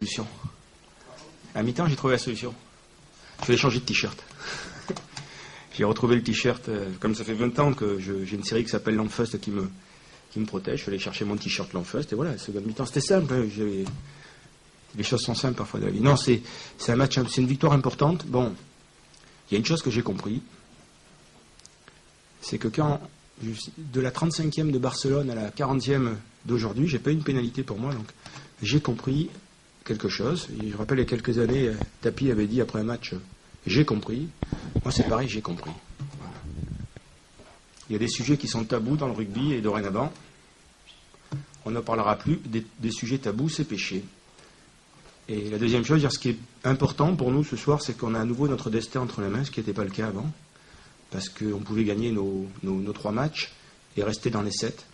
solution. À mi-temps, j'ai trouvé la solution. Je vais changer de t-shirt. J'ai retrouvé le t-shirt, comme ça fait 20 ans que j'ai une série qui s'appelle L'Enfust qui me protège. Je suis allé chercher mon t-shirt L'Enfust, et voilà, la seconde mi-temps, c'était simple. Les choses sont simples parfois dans la vie. Non, c'est un match, c'est une victoire importante. Bon, il y a une chose que j'ai compris, c'est que quand, de la 35e de Barcelone à la 40e d'aujourd'hui, j'ai pas eu une pénalité pour moi, donc j'ai compris quelque chose. Et je rappelle, il y a quelques années, Tapi avait dit après un match, j'ai compris. Moi, c'est pareil, j'ai compris. Voilà. Il y a des sujets qui sont tabous dans le rugby, et dorénavant, on ne parlera plus des sujets tabous, c'est péché. Et la deuxième chose, ce qui est important pour nous ce soir, c'est qu'on a à nouveau notre destin entre les mains, ce qui n'était pas le cas avant, parce qu'on pouvait gagner nos 3 matchs et rester dans les 7.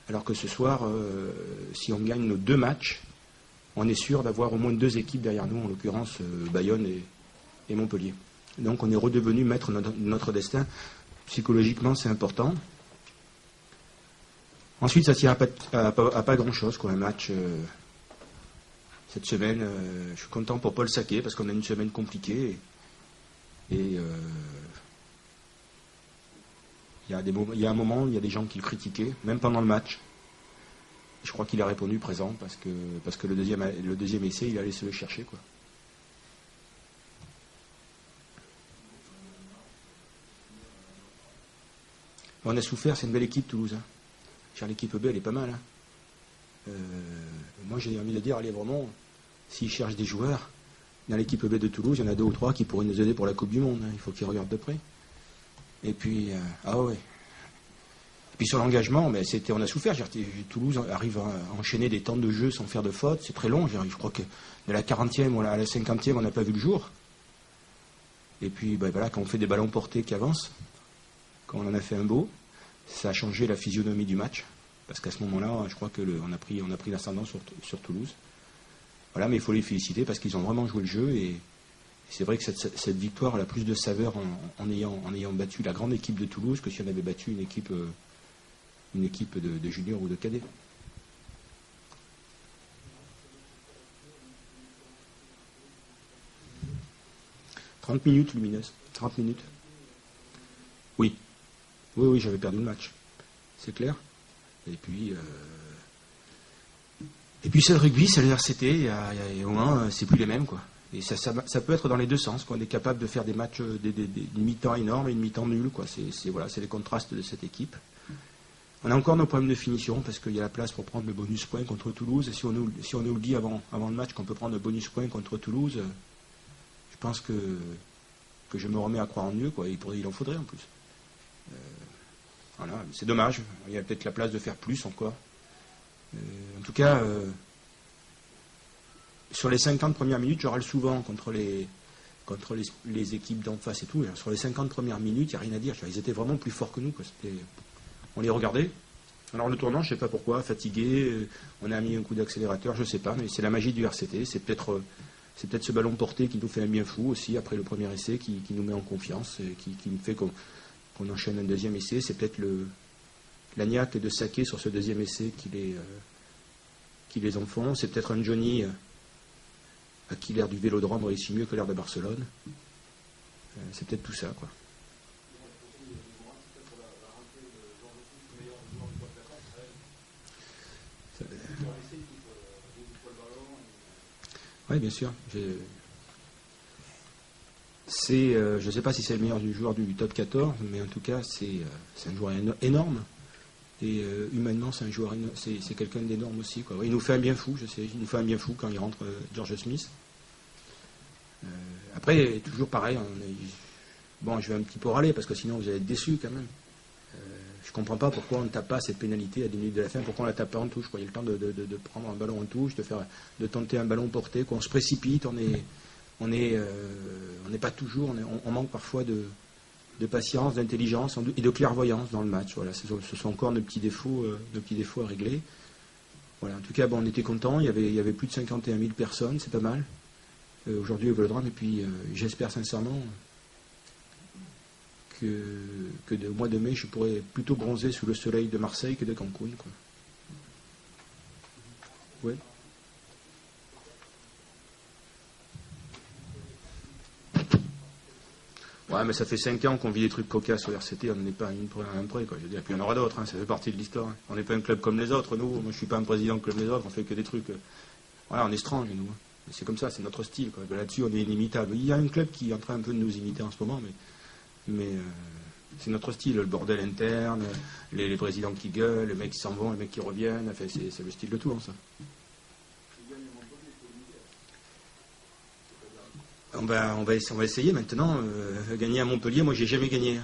Alors que ce soir, si on gagne nos 2 matchs, on est sûr d'avoir au moins 2 équipes derrière nous, en l'occurrence Bayonne et Montpellier. Donc on est redevenu maître de notre destin. Psychologiquement, c'est important. Ensuite, ça ne tient à pas grand-chose, quoi, un match. Cette semaine, je suis content pour Paul Sacquet, parce qu'on a une semaine compliquée. Et il y a un moment, il y a des gens qui le critiquaient, même pendant le match. Je crois qu'il a répondu présent, parce que le deuxième essai, il allait se le chercher, quoi. On a souffert, c'est une belle équipe, Toulouse. Hein. L'équipe B, elle est pas mal. Hein. Moi, j'ai envie de dire, allez, vraiment, s'ils cherchent des joueurs, dans l'équipe B de Toulouse, il y en a 2 ou 3 qui pourraient nous aider pour la Coupe du Monde. Hein. Il faut qu'ils regardent de près. Et puis, ah ouais. Et puis sur l'engagement, mais on a souffert. Toulouse arrive à enchaîner des temps de jeu sans faire de faute. C'est très long. Je crois que de la 40e à la 50e, on n'a pas vu le jour. Et puis, voilà, quand on fait des ballons portés qui avancent, quand on en a fait un beau, ça a changé la physionomie du match. Parce qu'à ce moment-là, je crois qu'on a pris l'ascendant sur Toulouse. Voilà, mais il faut les féliciter parce qu'ils ont vraiment joué le jeu. Et c'est vrai que cette victoire a plus de saveur en ayant battu la grande équipe de Toulouse que si on avait battu une équipe de juniors ou de cadets. « 30 minutes lumineuses. 30 minutes. Oui. Oui, j'avais perdu le match. C'est clair. Et puis c'est le rugby, c'est le RCT, au moins c'est plus les mêmes, quoi. Et ça peut être dans les deux sens, quoi. On est capable de faire des matchs, une mi-temps énorme et une mi-temps nulle, quoi. C'est les contrastes de cette équipe. On a encore nos problèmes de finition, parce qu'il y a la place pour prendre le bonus point contre Toulouse. Et si on oublie avant le match qu'on peut prendre le bonus point contre Toulouse, je pense que je me remets à croire en mieux, quoi. Il en faudrait en plus. Voilà, c'est dommage. Il y a peut-être la place de faire plus encore. En tout cas, sur les 50 premières minutes, je râle souvent contre les équipes d'en face et tout. Sur les 50 premières minutes, il n'y a rien à dire. Ils étaient vraiment plus forts que nous, quoi. On les regardait. Alors le tournant, je ne sais pas pourquoi, fatigué, on a mis un coup d'accélérateur, je ne sais pas, mais c'est la magie du RCT. C'est peut-être ce ballon porté qui nous fait un bien fou aussi, après le premier essai, qui nous met en confiance, et qui nous fait qu'on enchaîne un deuxième essai. C'est peut-être la niaque de Sacquet sur ce deuxième essai qui les enfonce. C'est peut-être un Johnny à qui l'air du Vélodrome réussit mieux que l'air de Barcelone. C'est peut-être tout ça, quoi. Oui, bien sûr. Je ne sais pas si c'est le meilleur joueur du top 14, mais en tout cas, c'est un joueur énorme. Et humainement, c'est un joueur, c'est quelqu'un d'énorme aussi, quoi. Il nous fait un bien fou, je sais. Il nous fait un bien fou quand il rentre, George Smith. Après, toujours pareil. Je vais un petit peu râler, parce que sinon, vous allez être déçus quand même. Je ne comprends pas pourquoi on ne tape pas cette pénalité à 10 minutes de la fin, pourquoi on ne la tape pas en touche, quoi. Il y a le temps de prendre un ballon en touche, de tenter un ballon porté, qu'on se précipite, on n'est pas toujours, on manque parfois de patience, d'intelligence et de clairvoyance dans le match. Voilà, ce sont encore nos petits défauts à régler. Voilà, en tout cas, on était contents, il y avait plus de 51 000 personnes, c'est pas mal. Aujourd'hui au Vélodrome, et puis j'espère sincèrement que au mois de mai, je pourrais plutôt bronzer sous le soleil de Marseille que de Cancun, quoi. Ouais. Ouais, mais ça fait 5 ans qu'on vit des trucs cocasses au RCT, on n'est pas à un près, quoi. Je veux dire, puis il y en aura d'autres, hein, ça fait partie de l'histoire. Hein. On n'est pas un club comme les autres, nous. Moi, je suis pas un président comme les autres, on fait que des trucs. Voilà, on est strange, nous. Hein. Mais c'est comme ça, c'est notre style, quoi. Là-dessus, on est inimitable. Il y a un club qui est en train un peu de nous imiter en ce moment, mais c'est notre style, le bordel interne, les présidents qui gueulent, les mecs qui s'en vont, les mecs qui reviennent. Enfin, c'est le style de Tours, ça. On va essayer maintenant. Gagner à Montpellier, moi j'ai jamais gagné.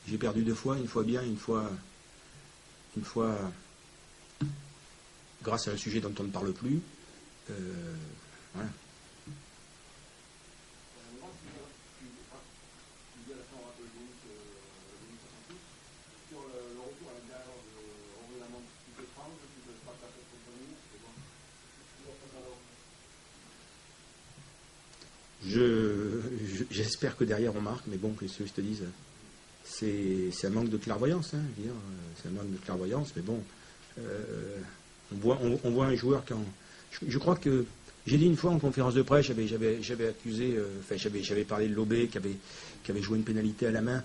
J'ai perdu 2 fois, une fois bien, une fois grâce à un sujet dont on ne parle plus. Voilà. J'espère que derrière on marque, mais bon, que ceux qui te disent, c'est un manque de clairvoyance, hein, je veux dire, c'est un manque de clairvoyance, mais bon, on voit un joueur quand. Je crois que j'ai dit une fois en conférence de presse, j'avais accusé, j'avais parlé de Lobé qui avait joué une pénalité à la main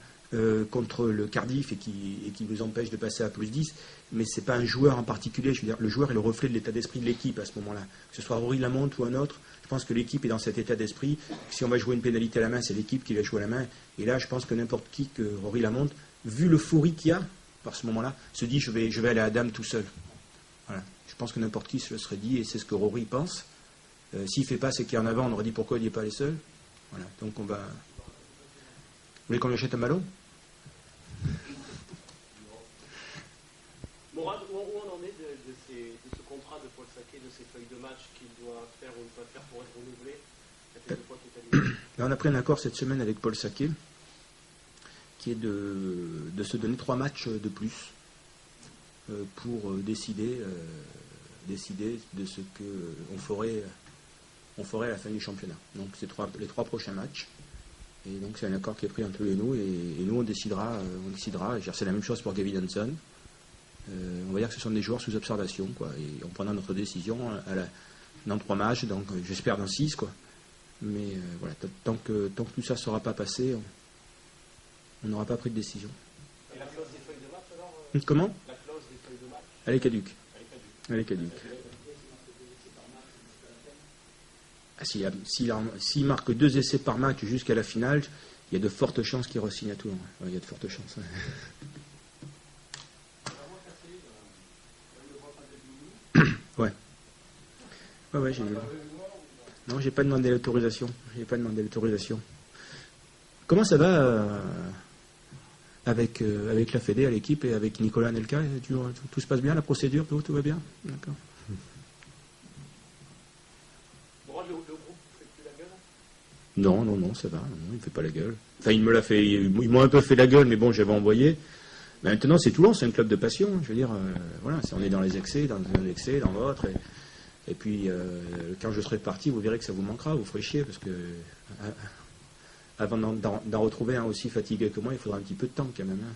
contre le Cardiff et qui nous empêche de passer à +10, mais c'est pas un joueur en particulier, je veux dire, le joueur est le reflet de l'état d'esprit de l'équipe à ce moment-là, que ce soit Rory Lamonte ou un autre. Je pense que l'équipe est dans cet état d'esprit. Si on va jouer une pénalité à la main, c'est l'équipe qui va jouer à la main. Et là, je pense que n'importe qui, que Rory Lamonte, vu l'euphorie qu'il y a par ce moment-là, se dit je vais aller à Dame tout seul. Voilà. Je pense que n'importe qui se le serait dit, et c'est ce que Rory pense. S'il ne fait pas, c'est qu'il y en avant, on aurait dit pourquoi il n'y est pas les seuls. Voilà. Donc on va. Vous voulez qu'on lui achète un ballon? Morad, où on en est de ce contrat de Paul Sacquet, de ces feuilles de match qu'il doit faire ou ne pas faire pour être renouvelé? Là, on a pris un accord cette semaine avec Paul Sacquet, qui est de se donner 3 matchs de plus pour décider de ce qu'on ferait à la fin du championnat. Donc c'est les 3 prochains matchs. Et donc c'est un accord qui est pris entre eux et nous. Et nous, on décidera. C'est la même chose pour Gavin Hanson. On va dire que ce sont des joueurs sous observation, quoi. Et on prendra notre décision dans 3 matchs, donc j'espère dans 6, quoi. Mais voilà, tant que tout ça ne sera pas passé, on n'aura pas pris de décision. Et la clause des feuilles de match alors Comment? La clause des feuilles de match Elle est caduque. Elle est caduque. Ah, s'il marque 2 essais par match jusqu'à la finale, il y a de fortes chances qu'il re-signe à Tours. Ouais, il y a de fortes chances. Ouais. Ouais, j'ai vu. Non, j'ai pas demandé l'autorisation. Comment ça va avec la Fédé, à l'équipe et avec Nicolas Anelka? Tout se passe bien, la procédure, tout va bien? D'accord. Morad, le groupe ne fait plus la gueule? Non, ça va. Non, il ne fait pas la gueule. Enfin, ils m'ont un peu fait la gueule, mais bon, j'avais envoyé. Maintenant, c'est Toulon, c'est un club de passion. Je veux dire, voilà, on est dans les excès, dans un excès, dans l'autre. Et puis, quand je serai parti, vous verrez que ça vous manquera, vous ferez chier, parce que avant d'en retrouver un aussi fatigué que moi, il faudra un petit peu de temps quand même. Hein.